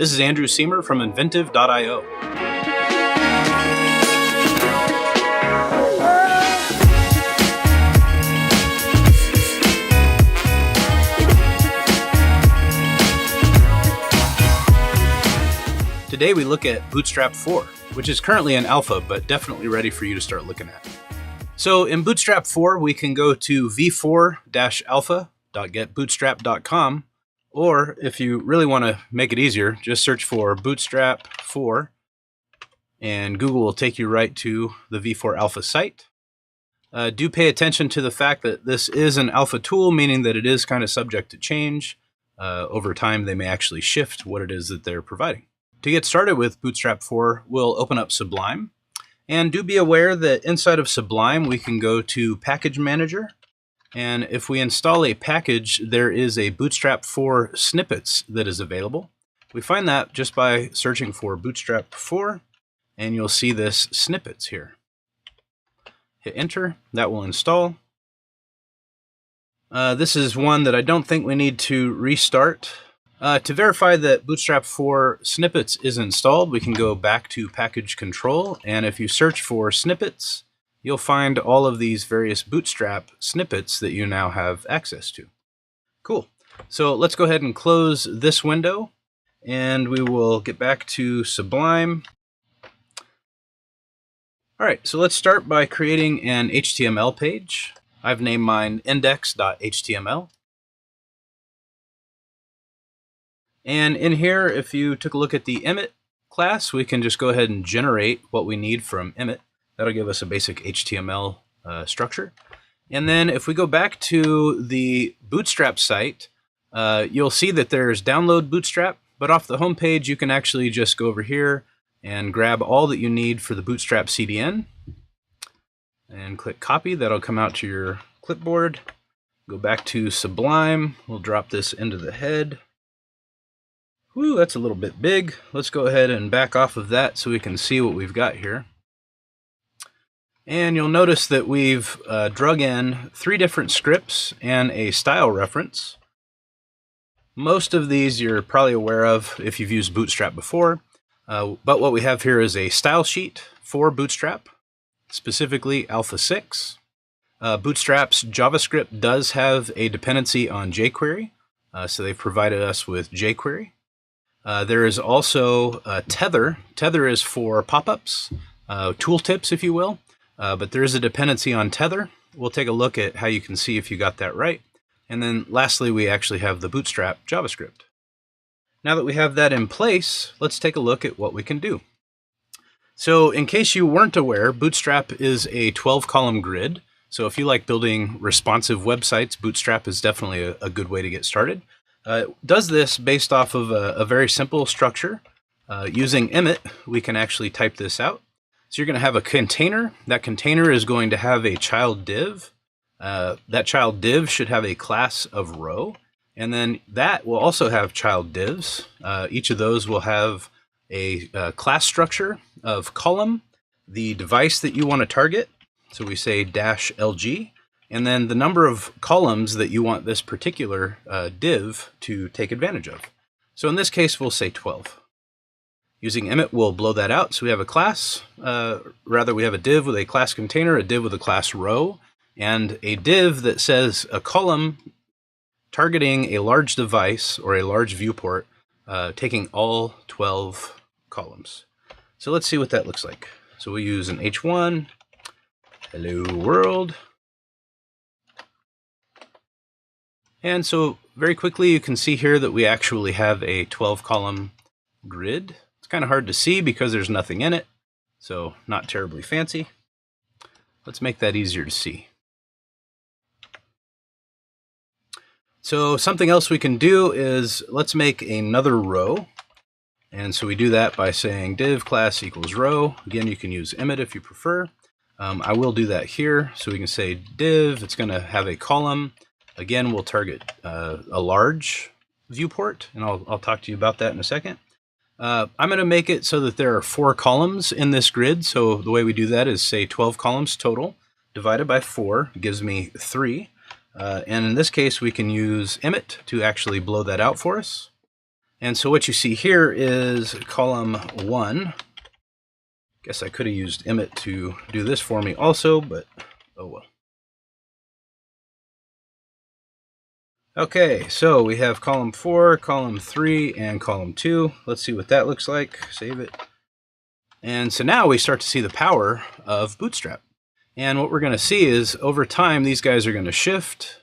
This is Andrew Seamer from Inventive.io. Today we look at Bootstrap 4, which is currently in alpha, but definitely ready for you to start looking at. So in Bootstrap 4, we can go to v4-alpha.getbootstrap.com, or if you really want to make it easier, just search for Bootstrap 4, and Google will take you right to the V4 Alpha site. Do pay attention to the fact that this is an alpha tool, meaning that it is kind of subject to change. Over time, they may actually shift what it is that they're providing. To get started with Bootstrap 4, we'll open up Sublime. And do be aware that inside of Sublime, we can go to Package Manager. And if we install a package, there is a Bootstrap 4 snippets that is available. We find that just by searching for Bootstrap 4, and you'll see this snippets here. Hit Enter, that will install. This is one that I don't think we need to restart. To verify that Bootstrap 4 snippets is installed, we can go back to Package Control, and if you search for snippets, you'll find all of these various Bootstrap snippets that you now have access to. Cool. So let's go ahead and close this window, and we will get back to Sublime. All right, so let's start by creating an HTML page. I've named mine index.html. And in here, if you took a look at the emit class, we can just go ahead and generate what we need from emit. That'll give us a basic HTML structure. And then if we go back to the Bootstrap site, you'll see that there's download Bootstrap, but off the home page, you can actually just go over here and grab all that you need for the Bootstrap CDN and click copy. That'll come out to your clipboard. Go back to Sublime. We'll drop this into the head. Whew, that's a little bit big. Let's go ahead and back off of that so we can see what we've got here. And you'll notice that we've drug in 3 different scripts and a style reference. Most of these you're probably aware of if you've used Bootstrap before. But what we have here is a style sheet for Bootstrap, specifically Alpha 6. Bootstrap's JavaScript does have a dependency on jQuery, so they've provided us with jQuery. There is also Tether. Tether is for pop-ups, tooltips, if you will. But there is a dependency on Tether. We'll take a look at how you can see if you got that right. And then lastly, we actually have the Bootstrap JavaScript. Now that we have that in place, let's take a look at what we can do. So in case you weren't aware, Bootstrap is a 12-column grid. So if you like building responsive websites, Bootstrap is definitely a good way to get started. It does this based off of a very simple structure. Using emit, we can actually type this out. So you're going to have a container. That container is going to have a child div. That child div should have a class of row. And then that will also have child divs. Each of those will have a class structure of column, the device that you want to target. So we say -LG. And then the number of columns that you want this particular div to take advantage of. So in this case, we'll say 12. Using emit, we'll blow that out. So we have a class, we have a div with a class container, a div with a class row, and a div that says a column targeting a large device or a large viewport, taking all 12 columns. So let's see what that looks like. So we use an H1, hello world. And so very quickly, you can see here that we actually have a 12-column grid. It's kind of hard to see because there's nothing in it, so not terribly fancy. Let's make that easier to see. So something else we can do is let's make another row. And so we do that by saying div class equals row. Again, you can use emit if you prefer. I will do that here. So we can say div, it's going to have a column. Again, we'll target a large viewport, and I'll talk to you about that in a second. I'm going to make it so that there are 4 columns in this grid. So the way we do that is say 12 columns total divided by 4 gives me 3. And in this case, we can use emit to actually blow that out for us. And so what you see here is column 1. Guess I could have used Emmet to do this for me also, but oh well. Okay, so we have column 4, column 3, and column 2. Let's see what that looks like. Save it. And so now we start to see the power of Bootstrap. And what we're going to see is over time, these guys are going to shift.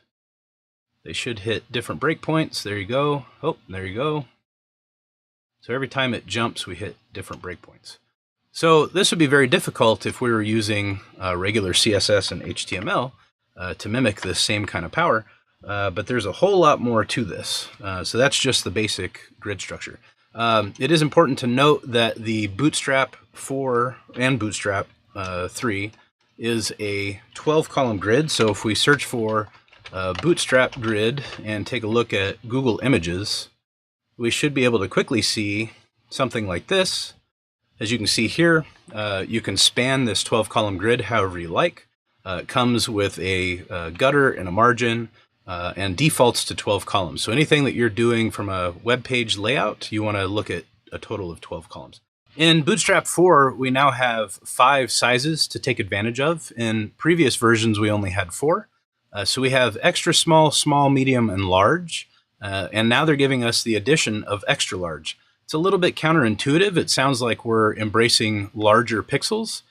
They should hit different breakpoints. There you go. Oh, there you go. So every time it jumps, we hit different breakpoints. So this would be very difficult if we were using regular CSS and HTML to mimic this same kind of power. But there's a whole lot more to this. So that's just the basic grid structure. It is important to note that the Bootstrap 4 and Bootstrap 3 is a 12-column grid. So if we search for Bootstrap Grid and take a look at Google Images, we should be able to quickly see something like this. As you can see here, you can span this 12-column grid however you like. It comes with a gutter and a margin and defaults to 12 columns. So anything that you're doing from a web page layout, you want to look at a total of 12 columns. In Bootstrap 4, we now have 5 sizes to take advantage of. In previous versions, we only had 4. So we have extra small, small, medium, and large. And now they're giving us the addition of extra large. It's a little bit counterintuitive. It sounds like we're embracing larger pixels.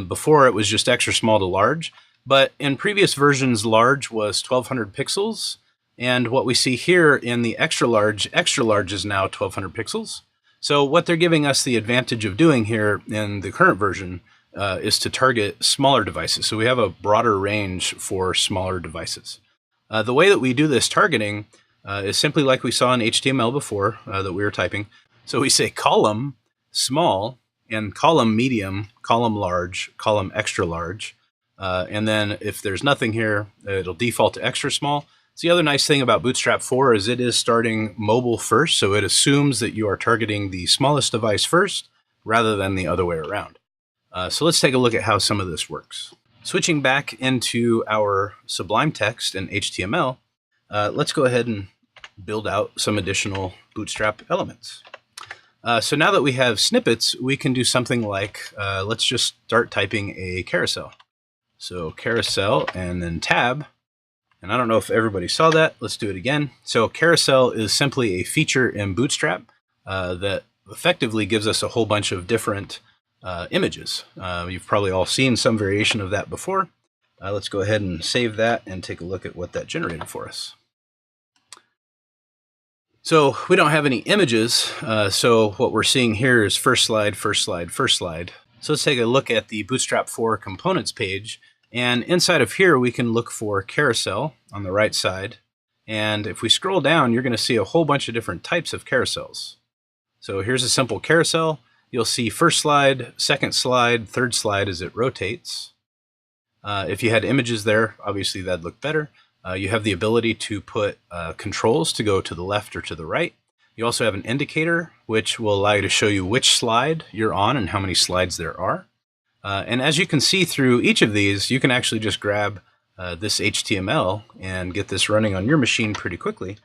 Before it was just extra small to large. But in previous versions, large was 1200 pixels. And what we see here in the extra large is now 1200 pixels. So what they're giving us the advantage of doing here in the current version is to target smaller devices. So we have a broader range for smaller devices. The way that we do this targeting is simply like we saw in HTML before that we were typing. So we say column small and column medium, column large, column extra large. And then if there's nothing here, it'll default to extra small. So the other nice thing about Bootstrap 4 is it is starting mobile first. So it assumes that you are targeting the smallest device first rather than the other way around. So let's take a look at how some of this works. Switching back into our Sublime text and HTML, let's go ahead and build out some additional Bootstrap elements. So now that we have snippets, we can do something like, let's just start typing a carousel. So carousel and then tab. And I don't know if everybody saw that. Let's do it again. So carousel is simply a feature in Bootstrap that effectively gives us a whole bunch of different images. You've probably all seen some variation of that before. Let's go ahead and save that and take a look at what that generated for us. So we don't have any images. So what we're seeing here is first slide, first slide, first slide. So let's take a look at the Bootstrap 4 components page. And inside of here, we can look for carousel on the right side. And if we scroll down, you're going to see a whole bunch of different types of carousels. So here's a simple carousel. You'll see first slide, second slide, third slide as it rotates. If you had images there, obviously that'd look better. You have the ability to put controls to go to the left or to the right. You also have an indicator, which will allow you to show you which slide you're on and how many slides there are. And as you can see through each of these, you can actually just grab this HTML and get this running on your machine pretty quickly.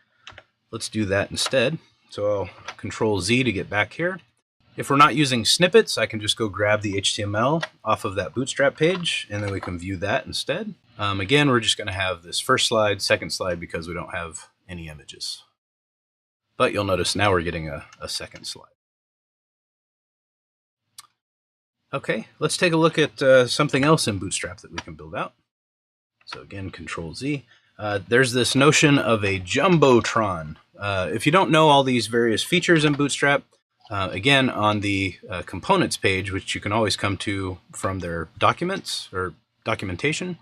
Let's do that instead. So I'll Control Z to get back here. If we're not using snippets, I can just go grab the HTML off of that Bootstrap page, and then we can view that instead. Again, we're just going to have this first slide, second slide, because we don't have any images. But you'll notice now we're getting a second slide. Okay, let's take a look at something else in Bootstrap that we can build out. So again, Control Z. There's this notion of a Jumbotron. If you don't know all these various features in Bootstrap, again, on the components page, which you can always come to from their documents or documentation,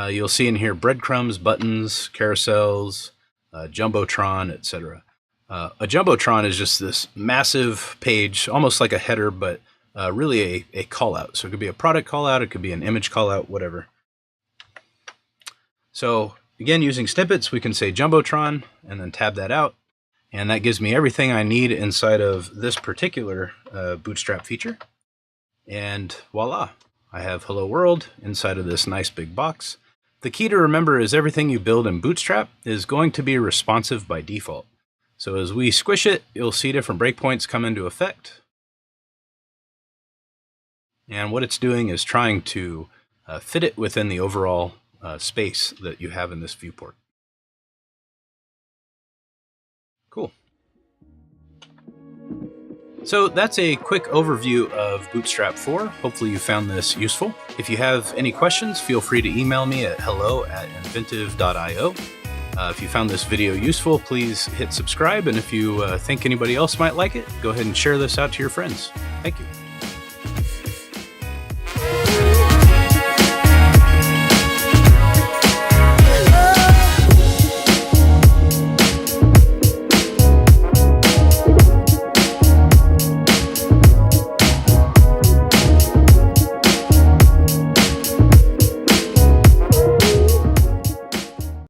you'll see in here breadcrumbs, buttons, carousels, Jumbotron, etc. A Jumbotron is just this massive page, almost like a header, but really a call out. So it could be a product call out, it could be an image call out, whatever. So again, using snippets, we can say Jumbotron and then tab that out. And that gives me everything I need inside of this particular Bootstrap feature. And voila, I have Hello World inside of this nice big box. The key to remember is everything you build in Bootstrap is going to be responsive by default. So as we squish it, you'll see different breakpoints come into effect. And what it's doing is trying to fit it within the overall space that you have in this viewport. Cool. So that's a quick overview of Bootstrap 4. Hopefully you found this useful. If you have any questions, feel free to email me at hello@inventive.io. If you found this video useful, please hit subscribe. And if you think anybody else might like it, go ahead and share this out to your friends. Thank you.